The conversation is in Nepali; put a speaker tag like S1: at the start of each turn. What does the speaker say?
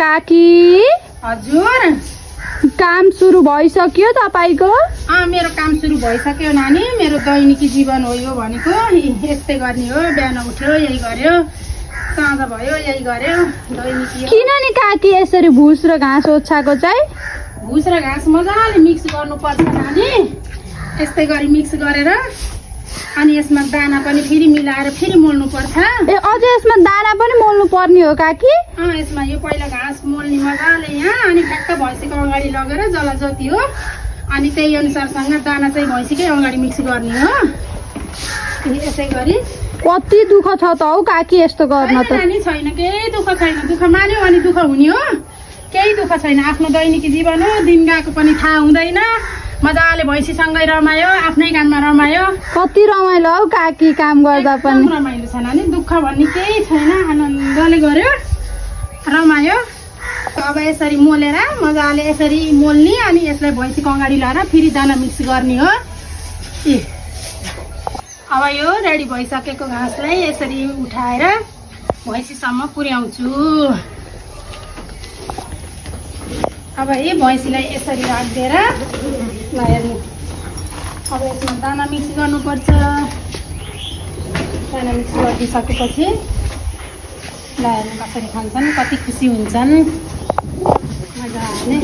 S1: काकी
S2: हजुर
S1: काम सुरु भइसक्यो तपाईको?
S2: मेरो काम सुरु भइसक्यो नानी। मेरो दैनिकी जीवन हो यो भनेको। यस्तै गर्ने हो, बिहान उठ्यो यही गर्यो, साँझ भयो यही गर्यो, दैनिकी हो।
S1: किन नि काकी यसरी भुस र घाँस ओछ्याएको चाहिँ?
S2: भुस र घाँस मजाले मिक्स गर्नुपर्छ नानी। यस्तै गरी मिक्स गरेर अनि यसमा दाना पनि फेरि मिलाएर फेरि मोल्नु पर्छ।
S1: ए अझ यसमा दाना पनि मोल्नु पर्ने हो काकी?
S2: यसमा यो पहिला घाँस मोल्ने मजाले यहाँ, अनि ठ्याक्क भैँसीको अगाडि लगेर जला जति हो अनि त्यही अनुसारसँग दाना चाहिँ भैँसीकै अगाडि मिक्स गर्ने हो। यसै गरी
S1: कति दुःख छ त हौ काकी यस्तो गर्न त?
S2: नानी छैन, केही दुःख छैन। दुःख मान्यो अनि दुःख हुने हो, केही दुःख छैन। आफ्नो दैनिकी जीवन हो, दिन गएको पनि थाहा हुँदैन। मजाले भैँसीसँगै रमायो, आफ्नै काममा रमायो।
S1: कति रमाइलो हौ काकी काम गर्दा पनि।
S2: रमाइलो छ नानी, दुःख भन्ने केही छैन। आनन्दले गर्यो, रमायो। अब यसरी मोलेर मजाले यसरी मोल्ने अनि यसलाई भैँसीको अगाडि ल्याएर फेरि दाना मिक्स गर्ने हो। अब यो रेडी भइसकेको घाँसलाई यसरी उठाएर भैँसीसम्म पुर्याउँछु। अब यी भैँसीलाई यसरी राखिदिएर ल हेर्नु। अब यसमा दाना मिक्स गर्नुपर्छ। दाना मिक्स गरिदिइसकेपछि ल हेर्नु कसरी खान्छन्, कति खुसी हुन्छन् मजाले।